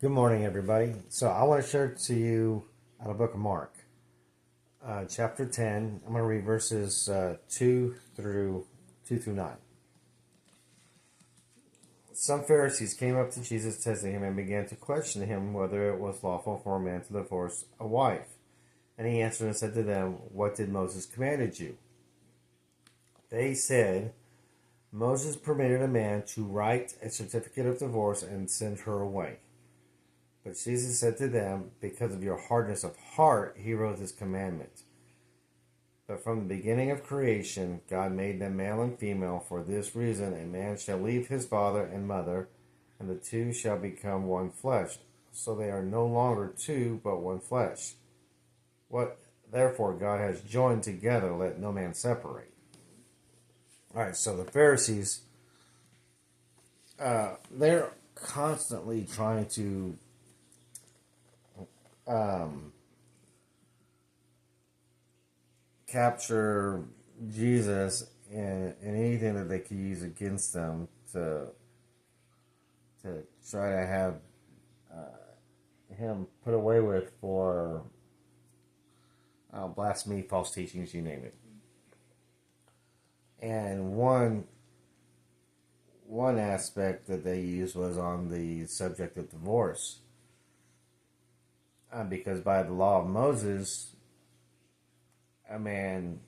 Good morning, everybody. So I want to share to you out of the book of Mark, chapter 10. I'm going to read verses 2 through 9. Some Pharisees came up to Jesus, testing him, and began to question him whether it was lawful for a man to divorce a wife. And he answered and said to them, "What did Moses commanded you?" They said, "Moses permitted a man to write a certificate of divorce and send her away." But Jesus said to them, "Because of your hardness of heart, he wrote this commandment. But from the beginning of creation, God made them male and female. For this reason, a man shall leave his father and mother, and the two shall become one flesh. So they are no longer two, but one flesh. What therefore God has joined together, let no man separate." All right, so the Pharisees, they're constantly trying to capture Jesus and anything that they could use against them to try to have him put away with for blasphemy, false teachings, you name it. And one aspect that they used was on the subject of divorce, because by the law of Moses, a man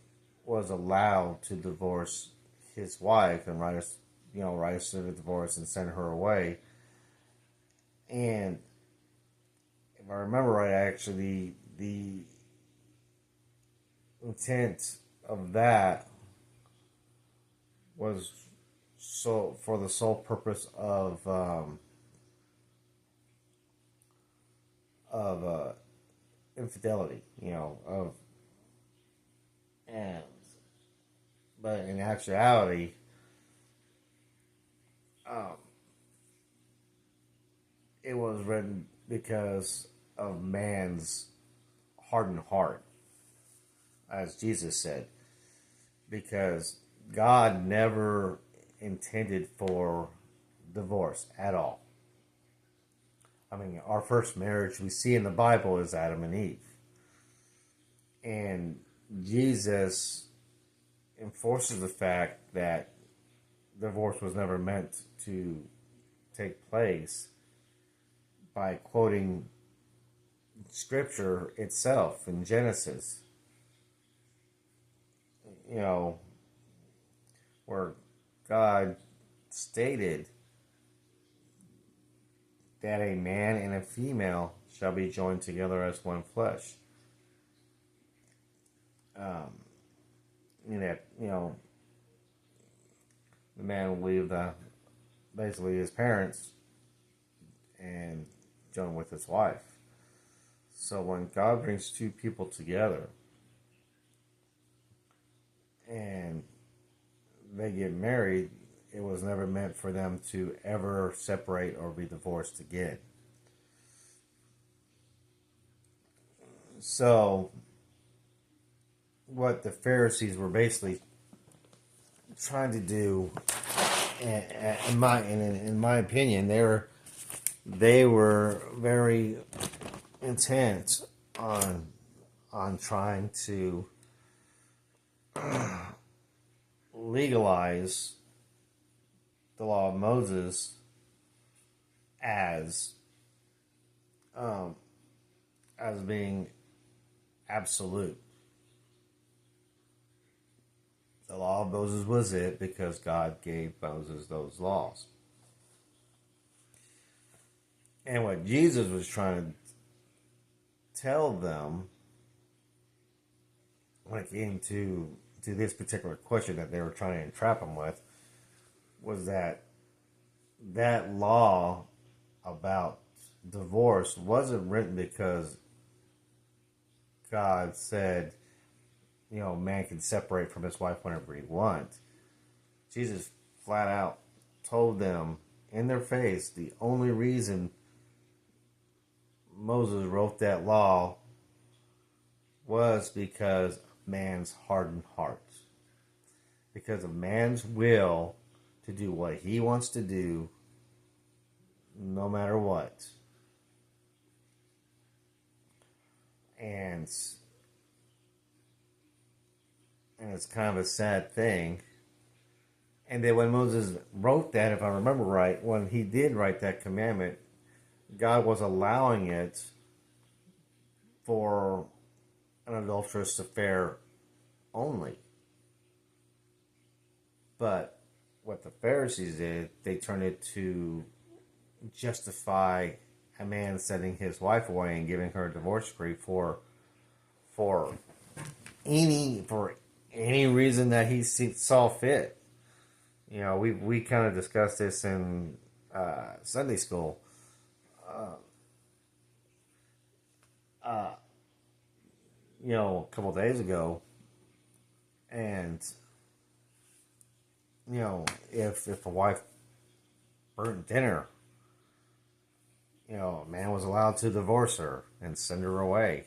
was allowed to divorce his wife and write a certificate of divorce and send her away. And if I remember right, actually, the intent of that was for the sole purpose of infidelity, but in actuality, it was written because of man's hardened heart, as Jesus said, because God never intended for divorce at all. I mean, our first marriage we see in the Bible is Adam and Eve. And Jesus enforces the fact that divorce was never meant to take place by quoting scripture itself in Genesis. Where God stated that a man and a female shall be joined together as one flesh. The man will leave basically his parents and join with his wife. So when God brings two people together and they get married, it was never meant for them to ever separate or be divorced again. So what the Pharisees were basically trying to do, in my opinion, they were very intent on trying to legalize the law of Moses as being absolute. The law of Moses was it because God gave Moses those laws. And what Jesus was trying to tell them when it came to this particular question that they were trying to entrap him with was that law about divorce wasn't written because God said, man can separate from his wife whenever he wants. Jesus flat out told them in their face the only reason Moses wrote that law was because of man's hardened heart. Because of man's will to do what he wants to do, no matter what. and it's kind of a sad thing. And then when Moses wrote that, if I remember right, when he did write that commandment, God was allowing it for an adulterous affair only. But what the Pharisees did, they turned it to justify a man sending his wife away and giving her a divorce decree for any reason that he saw fit. You know, we kind of discussed this in Sunday school. You know, a couple of days ago, and you know, if a wife burnt dinner, you know, a man was allowed to divorce her and send her away.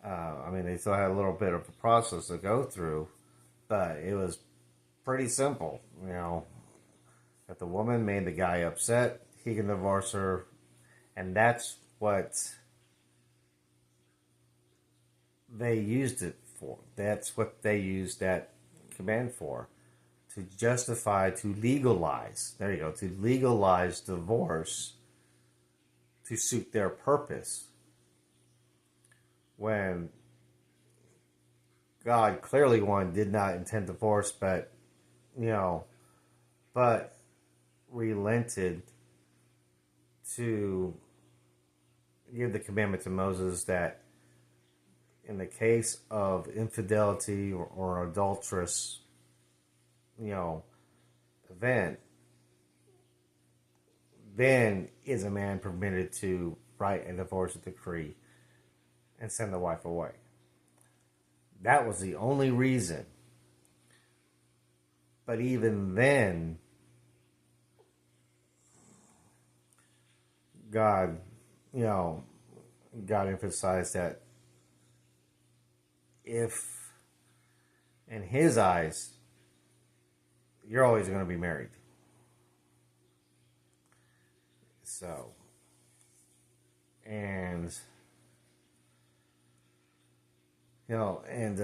I mean, they still had a little bit of a process to go through, but it was pretty simple. You know, if the woman made the guy upset, he can divorce her, and that's what they used it for. That's what they used that command for. To justify, to legalize, there you go, to legalize divorce to suit their purpose. When God clearly, one, did not intend divorce, but, you know, but relented to give the commandment to Moses that in the case of infidelity or adulterous, you know, event, then is a man permitted to write a divorce decree and send the wife away. That was the only reason. But even then, God, you know, God emphasized that if, in His eyes, you're always going to be married. So, and, you know, and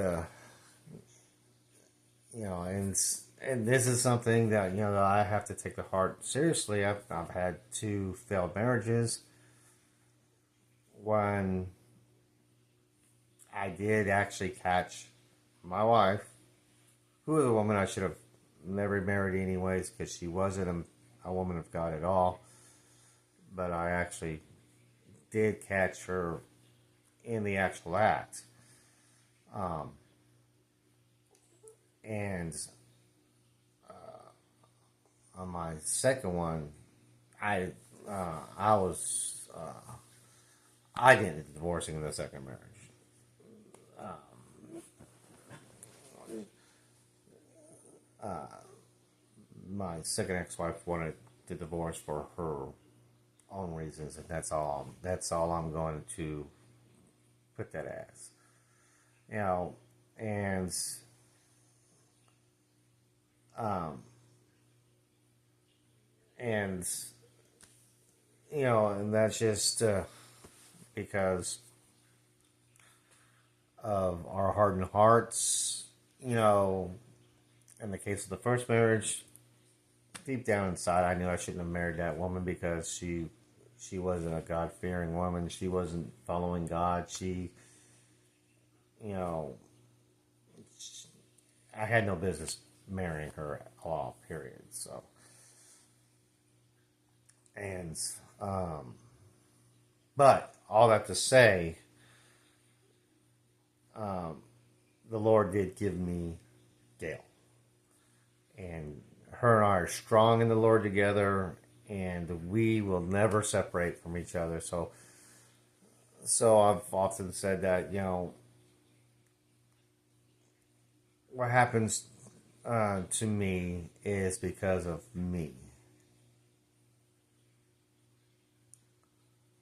this is something that, you know, that I have to take to heart seriously. I've had 2 failed marriages. When I did actually catch my wife, who was a woman I should have never married anyways, because she wasn't a woman of God at all. But I actually did catch her in the actual act. And on my second one, I didn't end up divorcing in the second marriage. My second ex-wife wanted the divorce for her own reasons, and that's all I'm going to put that as. You know, and you know, and that's just because of our hardened hearts. You know, in the case of the first marriage, deep down inside, I knew I shouldn't have married that woman because she wasn't a God-fearing woman. She wasn't following God. She, you know, I had no business marrying her at all, period. So, and, but all that to say, the Lord did give me Gail. And her and I are strong in the Lord together, and we will never separate from each other. So I've often said that, you know, what happens to me is because of me.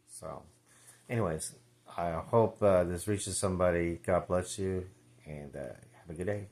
So, anyways, I hope this reaches somebody. God bless you, and have a good day.